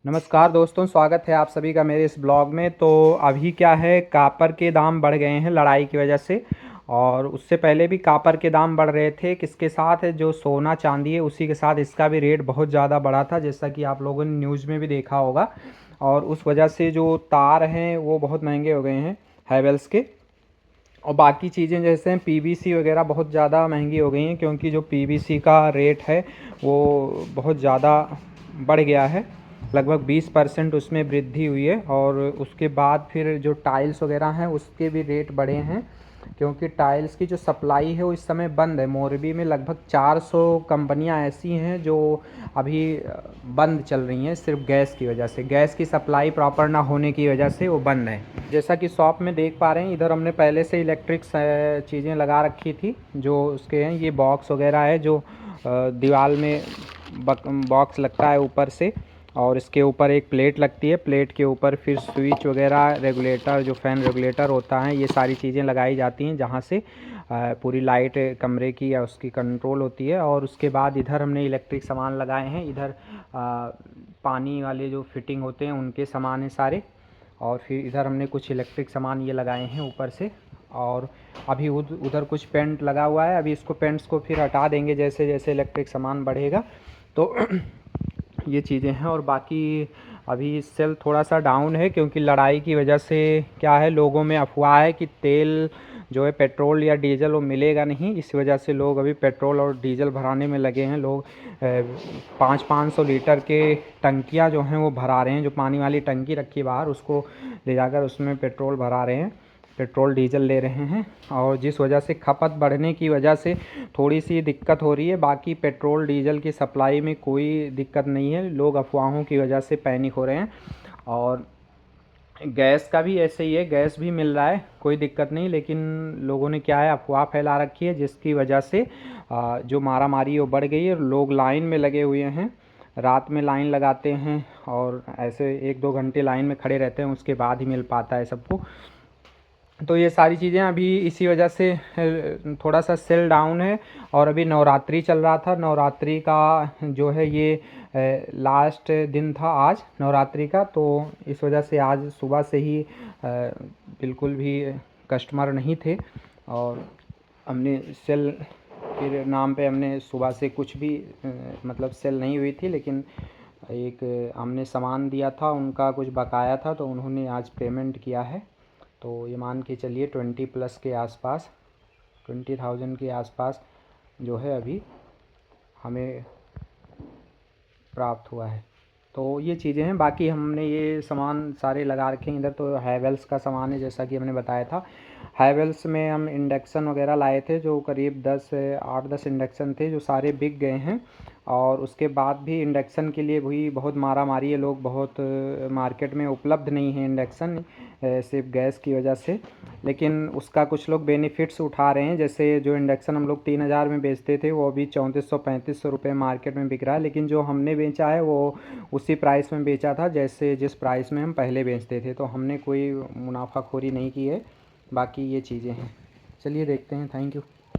नमस्कार दोस्तों, स्वागत है आप सभी का मेरे इस ब्लॉग में। तो अभी क्या है, कापर के दाम बढ़ गए हैं लड़ाई की वजह से। और उससे पहले भी कापर के दाम बढ़ रहे थे। किसके साथ है, जो सोना चांदी है उसी के साथ इसका भी रेट बहुत ज़्यादा बढ़ा था, जैसा कि आप लोगों ने न्यूज़ में भी देखा होगा। और उस वजह से जो तार हैं वो बहुत महंगे हो गए हैं हैवेल्स के। और बाकी चीज़ें जैसे पीवीसी वगैरह बहुत ज़्यादा महंगी हो गई हैं, क्योंकि जो पीवीसी का रेट है वो बहुत ज़्यादा बढ़ गया है। लगभग 20% उसमें वृद्धि हुई है। और उसके बाद फिर जो टाइल्स वगैरह हैं उसके भी रेट बढ़े हैं, क्योंकि टाइल्स की जो सप्लाई है वो इस समय बंद है। मोरबी में लगभग 400 कंपनियां ऐसी हैं जो अभी बंद चल रही हैं, सिर्फ गैस की वजह से। गैस की सप्लाई प्रॉपर ना होने की वजह से वो बंद है। जैसा कि शॉप में देख पा रहे हैं, इधर हमने पहले से इलेक्ट्रिक चीज़ें लगा रखी थी। जो उसके हैं ये बॉक्स वगैरह है, जो दीवार में बॉक्स लगता है ऊपर से, और इसके ऊपर एक प्लेट लगती है। प्लेट के ऊपर फिर स्विच वगैरह, रेगुलेटर, जो फ़ैन रेगुलेटर होता है, ये सारी चीज़ें लगाई जाती हैं, जहाँ से पूरी लाइट कमरे की या उसकी कंट्रोल होती है। और उसके बाद इधर हमने इलेक्ट्रिक सामान लगाए हैं। इधर पानी वाले जो फिटिंग होते हैं उनके सामान हैं सारे। और फिर इधर हमने कुछ इलेक्ट्रिक सामान ये लगाए हैं ऊपर से। और अभी उधर कुछ पेंट लगा हुआ है। अभी इसको पेंट्स को फिर हटा देंगे जैसे जैसे इलेक्ट्रिक सामान बढ़ेगा तो ये चीज़ें हैं। और बाकी अभी सेल थोड़ा सा डाउन है, क्योंकि लड़ाई की वजह से क्या है, लोगों में अफवाह है कि तेल जो है पेट्रोल या डीजल वो मिलेगा नहीं। इस वजह से लोग अभी पेट्रोल और डीजल भराने में लगे हैं। लोग 500-500 लीटर के टंकियाँ जो हैं वो भरा रहे हैं। जो पानी वाली टंकी रखी बाहर, उसको ले जाकर उसमें पेट्रोल भरा रहे हैं, पेट्रोल डीजल ले रहे हैं। और जिस वजह से खपत बढ़ने की वजह से थोड़ी सी दिक्कत हो रही है। बाकी पेट्रोल डीजल की सप्लाई में कोई दिक्कत नहीं है। लोग अफवाहों की वजह से पैनिक हो रहे हैं। और गैस का भी ऐसे ही है, गैस भी मिल रहा है, कोई दिक्कत नहीं। लेकिन लोगों ने क्या है, अफवाह फैला रखी है, जिसकी वजह से जो मारा मारी वो बढ़ गई है। लोग लाइन में लगे हुए हैं, रात में लाइन लगाते हैं और ऐसे 1-2 घंटे लाइन में खड़े रहते हैं, उसके बाद ही मिल पाता है सबको। तो ये सारी चीज़ें अभी इसी वजह से थोड़ा सा सेल डाउन है। और अभी नवरात्रि चल रहा था, नवरात्रि का जो है ये लास्ट दिन था आज नवरात्रि का। तो इस वजह से आज सुबह से ही बिल्कुल भी कस्टमर नहीं थे। और हमने सेल के नाम पे हमने सुबह से कुछ भी मतलब सेल नहीं हुई थी। लेकिन एक हमने सामान दिया था, उनका कुछ बकाया था, तो उन्होंने आज पेमेंट किया है। तो ये मान के चलिए 20+ के आसपास, 20,000 के आसपास जो है अभी हमें प्राप्त हुआ है। तो ये चीज़ें हैं। बाकी हमने ये सामान सारे लगा रखे हैं। इधर तो हैवेल्स का सामान है, जैसा कि हमने बताया था। हैवेल्स में हम इंडक्शन वगैरह लाए थे, जो करीब 8-10 इंडक्शन थे, जो सारे बिक गए हैं। और उसके बाद भी इंडक्शन के लिए भी बहुत मारा मारी है। लोग बहुत मार्केट में उपलब्ध नहीं है इंडक्शन, सिर्फ गैस की वजह से। लेकिन उसका कुछ लोग बेनिफिट्स उठा रहे हैं। जैसे जो इंडक्शन हम लोग 3,000 में बेचते थे, वो अभी 3400-3500 रुपये मार्केट में बिक रहा है। लेकिन जो हमने बेचा है वो उसी प्राइस में बेचा था, जैसे जिस प्राइस में हम पहले बेचते थे। तो हमने कोई मुनाफाखोरी नहीं की है। बाकी ये चीज़ें हैं। चलिए देखते हैं। Thank you.